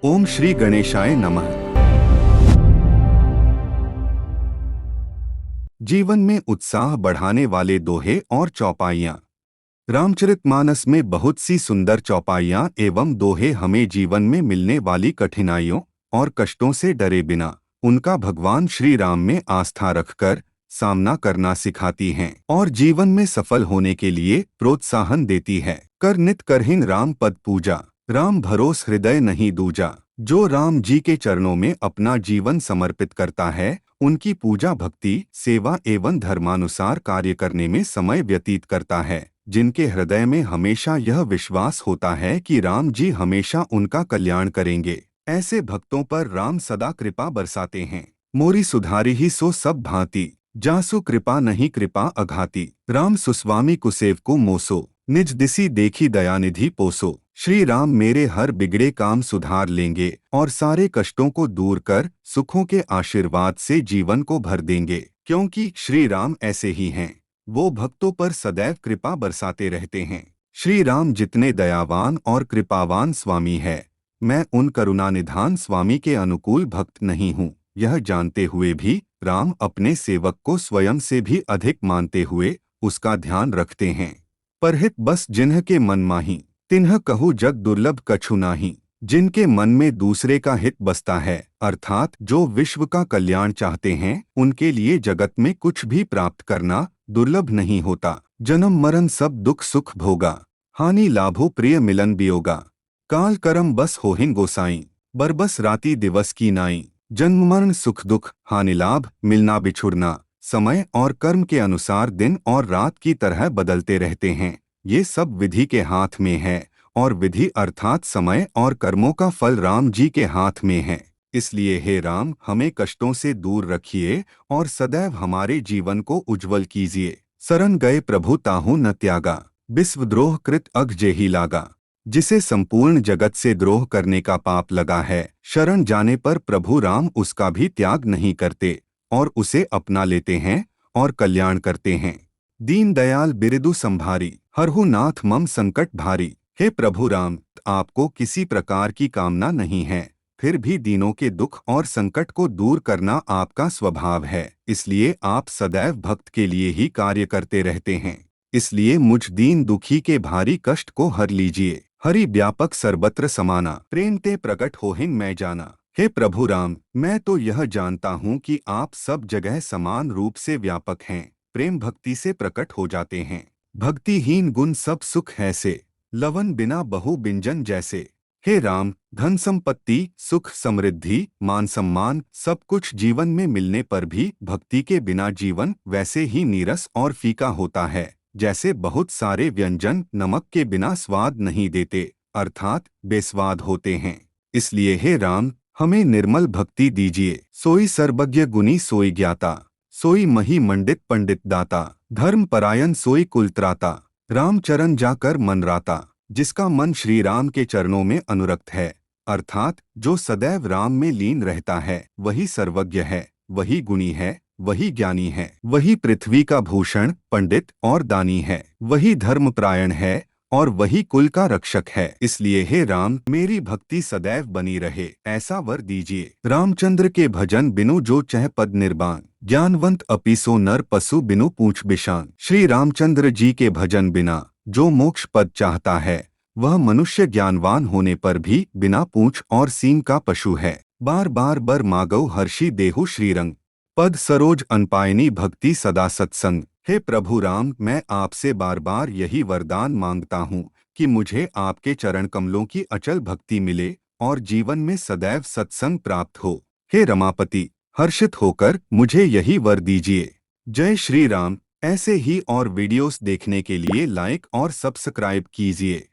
ओम श्री गणेशाय नमः। जीवन में उत्साह बढ़ाने वाले दोहे और चौपाइयाँ। रामचरितमानस में बहुत सी सुंदर चौपाइयाँ एवं दोहे हमें जीवन में मिलने वाली कठिनाइयों और कष्टों से डरे बिना उनका भगवान श्री राम में आस्था रखकर सामना करना सिखाती हैं और जीवन में सफल होने के लिए प्रोत्साहन देती है। कर नित करहिन राम पद पूजा, राम भरोस हृदय नहीं दूजा। जो राम जी के चरणों में अपना जीवन समर्पित करता है, उनकी पूजा भक्ति सेवा एवं धर्मानुसार कार्य करने में समय व्यतीत करता है, जिनके हृदय में हमेशा यह विश्वास होता है कि राम जी हमेशा उनका कल्याण करेंगे, ऐसे भक्तों पर राम सदा कृपा बरसाते हैं। मोरी सुधारी ही सो सब भांति, जासु कृपा नहीं कृपा अघाती। राम सुस्वामी कुसेव को मोसो, निज दिसी देखी दयानिधि पोसो। श्री राम मेरे हर बिगड़े काम सुधार लेंगे और सारे कष्टों को दूर कर सुखों के आशीर्वाद से जीवन को भर देंगे, क्योंकि श्री राम ऐसे ही हैं। वो भक्तों पर सदैव कृपा बरसाते रहते हैं। श्री राम जितने दयावान और कृपावान स्वामी है, मैं उन करुणानिधान स्वामी के अनुकूल भक्त नहीं हूँ, यह जानते हुए भी राम अपने सेवक को स्वयं से भी अधिक मानते हुए उसका ध्यान रखते हैं। परहित बस जिन्ह के मन माही, तिन्ह कहु जग दुर्लभ कछु नाही। जिनके मन में दूसरे का हित बसता है, अर्थात जो विश्व का कल्याण चाहते हैं, उनके लिए जगत में कुछ भी प्राप्त करना दुर्लभ नहीं होता। जन्म मरण सब दुख सुख भोगा, हानि लाभो प्रिय मिलन वियोगा। काल करम बस होहिन गोसाई, बरबस राति दिवस की नाई। जन्म मरण सुख दुख हानि लाभ मिलना बिछुड़ना समय और कर्म के अनुसार दिन और रात की तरह बदलते रहते हैं। ये सब विधि के हाथ में है और विधि अर्थात समय और कर्मों का फल राम जी के हाथ में है। इसलिए हे राम, हमें कष्टों से दूर रखिए और सदैव हमारे जीवन को उज्जवल कीजिए। शरण गए प्रभु ताहू न त्यागा, विश्वद्रोह कृत अघ जेहि लागा। जिसे संपूर्ण जगत से द्रोह करने का पाप लगा है, शरण जाने पर प्रभु राम उसका भी त्याग नहीं करते और उसे अपना लेते हैं और कल्याण करते हैं। दीन दयाल बिरदु संभारी, हरहु नाथ मम संकट भारी। हे प्रभु राम, आपको किसी प्रकार की कामना नहीं है, फिर भी दीनों के दुख और संकट को दूर करना आपका स्वभाव है, इसलिए आप सदैव भक्त के लिए ही कार्य करते रहते हैं। इसलिए मुझ दीन दुखी के भारी कष्ट को हर लीजिए। हरि व्यापक सर्वत्र समाना, प्रेम ते प्रकट होहिन मैं जाना। हे प्रभु राम, मैं तो यह जानता हूँ कि आप सब जगह समान रूप से व्यापक हैं, प्रेम भक्ति से प्रकट हो जाते हैं। भक्तिहीन गुण सब सुख है से, लवन बिना बहु बिंजन जैसे। हे राम, धन संपत्ति सुख समृद्धि मान सम्मान सब कुछ जीवन में मिलने पर भी भक्ति के बिना जीवन वैसे ही नीरस और फीका होता है, जैसे बहुत सारे व्यंजन नमक के बिना स्वाद नहीं देते, अर्थात बेस्वाद होते हैं। इसलिए हे राम, हमें निर्मल भक्ति दीजिए। सोई सर्वज्ञ गुनी सोई ज्ञाता, सोई मही मंडित पंडित दाता। धर्म परायण सोई कुलत्राता, राम चरण जाकर मन राता। जिसका मन श्री राम के चरणों में अनुरक्त है, अर्थात जो सदैव राम में लीन रहता है, वही सर्वज्ञ है, वही गुणी है, वही ज्ञानी है, वही पृथ्वी का भूषण पंडित और दानी है, वही धर्मपरायण है और वही कुल का रक्षक है। इसलिए हे राम, मेरी भक्ति सदैव बनी रहे, ऐसा वर दीजिए। रामचंद्र के भजन बिनु जो चह पद निर्बान, ज्ञानवंत अपीसो नर पशु बिनु पूछ बिशान। श्री रामचंद्र जी के भजन बिना जो मोक्ष पद चाहता है, वह मनुष्य ज्ञानवान होने पर भी बिना पूंछ और सींग का पशु है। बार बार बर मागौ हर्षि देहु श्रीरंग, पद सरोज अनपायनी भक्ति सदा सत्संग। हे प्रभु राम, मैं आपसे बार बार यही वरदान मांगता हूँ कि मुझे आपके चरण कमलों की अचल भक्ति मिले और जीवन में सदैव सत्संग प्राप्त हो। हे रमापति, हर्षित होकर मुझे यही वर दीजिए। जय श्री राम। ऐसे ही और वीडियोस देखने के लिए लाइक और सब्सक्राइब कीजिए।